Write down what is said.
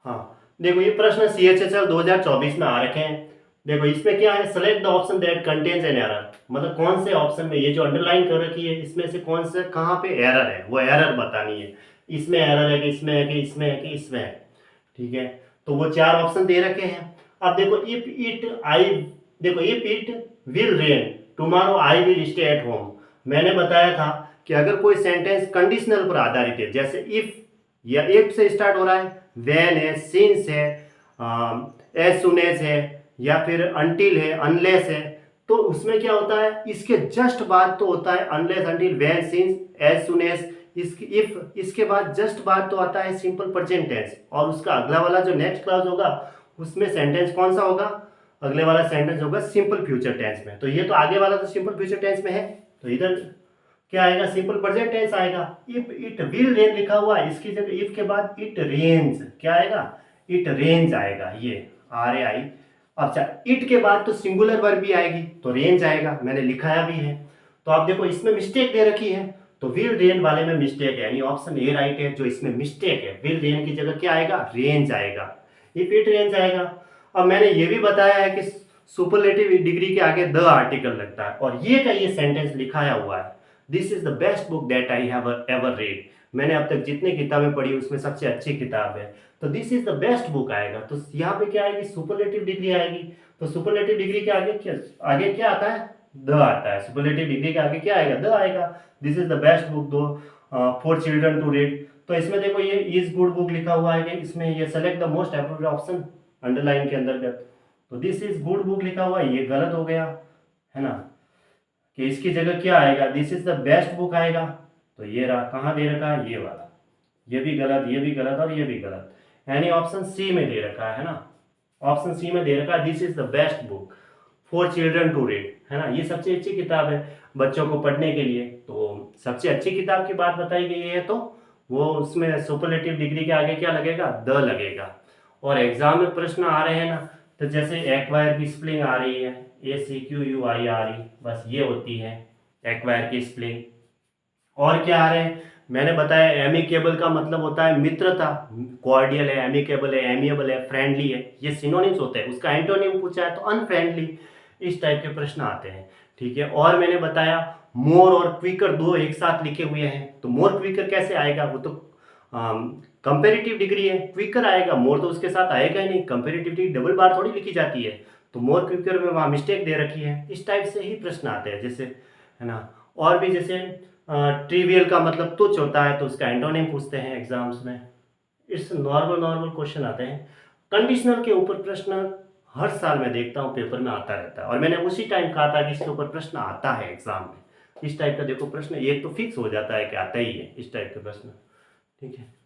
हाँ देखो ये प्रश्न CHSL 2024 में आ रखे हैं। देखो इसमें क्या है, select the option that contains an error, मतलब कौन से ऑप्शन में, ये जो अंडरलाइन कर रखी है इसमें से कौन से कहाँ पे एरर है, वो एरर बतानी है। इसमें एरर है कि इसमें है कि इसमें है कि इसमें है। ठीक है, तो वो चार ऑप्शन दे रखे हैं। अब देखो इफ इट आई, देखो if it will rain tomorrow I will stay at home. मैंने बताया था कि अगर कोई सेंटेंस कंडीशनल पर आधारित है, जैसे इफ या इफ से स्टार्ट हो रहा है, व्हेन है, सिंस है, एज सुन एज है, या फिर अनटिल है, अनलेस है, तो उसमें क्या होता है, इसके जस्ट बाद तो होता है unless, until, when, since, as soon as. If इसके बाद जस्ट बाद तो आता है सिंपल प्रेजेंट टेंस, और उसका अगला वाला जो नेक्स्ट क्लास होगा उसमें सेंटेंस कौन सा होगा, अगले वाला सेंटेंस होगा सिंपल फ्यूचर टेंस में। तो ये तो आगे वाला तो सिंपल फ्यूचर टेंस में है, तो इधर क्या आएगा, सिंपल प्रेजेंट टेंस आएगा। इफ इट विल रेन लिखा हुआ है, इसकी जगह इफ के बाद इट रेन्स क्या आएगा, इट रेन्स आएगा, ये RAI। अच्छा इट के बाद तो सिंगुलर वर्ब भी आएगी तो रेंज आएगा, मैंने लिखाया भी है। तो आप देखो इसमें मिस्टेक दे रखी है, तो विल रेन वाले में मिस्टेक है, यानी ऑप्शन ए राइट है। जो इसमें मिस्टेक है, विल रेन की जगह क्या आएगा, रेंज आएगा, इफ इट रेंज आएगा। अब मैंने ये भी बताया है कि सुपरलेटिव डिग्री के आगे द आर्टिकल लगता है, और ये का ये सेंटेंस लिखाया हुआ है, this is the best book that I have ever read. मैंने अब तक जितनी किताबें पढ़ी उसमें सबसे अच्छी किताब है, तो this is the best book आएगा। तो यहाँ पे क्या आएगी, सुपरलेटिव डिग्री आएगी। तो सुपरलेटिव डिग्री के आगे क्या आता है, द आता है। सुपरलेटिव डिग्री के आगे क्या आएगा, द आएगा। This is the best book दो फॉर चिल्ड्रन टू रीड। तो इसमें देखो ये इज गुड बुक लिखा हुआ है कि इसमें ये select the most appropriate option underline के अंतर्गत, तो दिस इज गुड बुक लिखा हुआ है, ये गलत हो गया है ना, कि इसकी जगह क्या आएगा, this is the best book आएगा। तो ये रहा, कहाँ दे रखा है, ये वाला, ये भी गलत, ये भी गलत और ये भी गलत, यानी ऑप्शन सी में दे रखा है ना, ऑप्शन सी में दे रखा है this is the best book for children to read, है ना। ये सबसे अच्छी किताब है बच्चों को पढ़ने के लिए। तो सबसे अच्छी किताब की बात बताई गई है, तो वो उसमें सुपरलेटिव डिग्री के आगे क्या लगेगा, द लगेगा। और एग्जाम में प्रश्न आ रहे हैं ना, तो जैसे एक्वायर की स्पेलिंग आ रही है ACQUIRE, बस ये होती है एक्वायर की स्पेलिंग। और क्या आ रहे हैं, मैंने बताया एमिकेबल का मतलब होता है मित्रता, कॉर्डियल है, एमिकेबल है, एमिएबल है, फ्रेंडली है, ये सिनोनिम्स होते हैं। उसका एंटोनिम पूछा है तो अनफ्रेंडली, इस टाइप के प्रश्न आते हैं। ठीक है, और मैंने बताया मोर और क्विकर दो एक साथ लिखे हुए हैं, तो मोर क्विकर कैसे आएगा, वो तो कंपेरेटिव डिग्री है, क्विकर आएगा, मोर तो उसके साथ आएगा ही नहीं, कंपेरेटिव डिग्री डबल बार थोड़ी लिखी जाती है, तो मोर क्विकर में वहाँ मिस्टेक दे रखी है। इस टाइप से ही प्रश्न आते हैं, जैसे है ना। और भी जैसे ट्रिवियल का मतलब तुच्छ होता है तो उसका एंटोनिम पूछते हैं एग्जाम्स में। इट्स नॉर्मल क्वेश्चन आते हैं। कंडीशनल के ऊपर प्रश्न हर साल मैं देखता हूँ पेपर में आता रहता है, और मैंने उसी टाइम कहा था कि इसके ऊपर प्रश्न आता है एग्जाम में। इस टाइप का देखो प्रश्न एक तो फिक्स हो जाता है कि आता ही है इस टाइप के प्रश्न। ठीक है।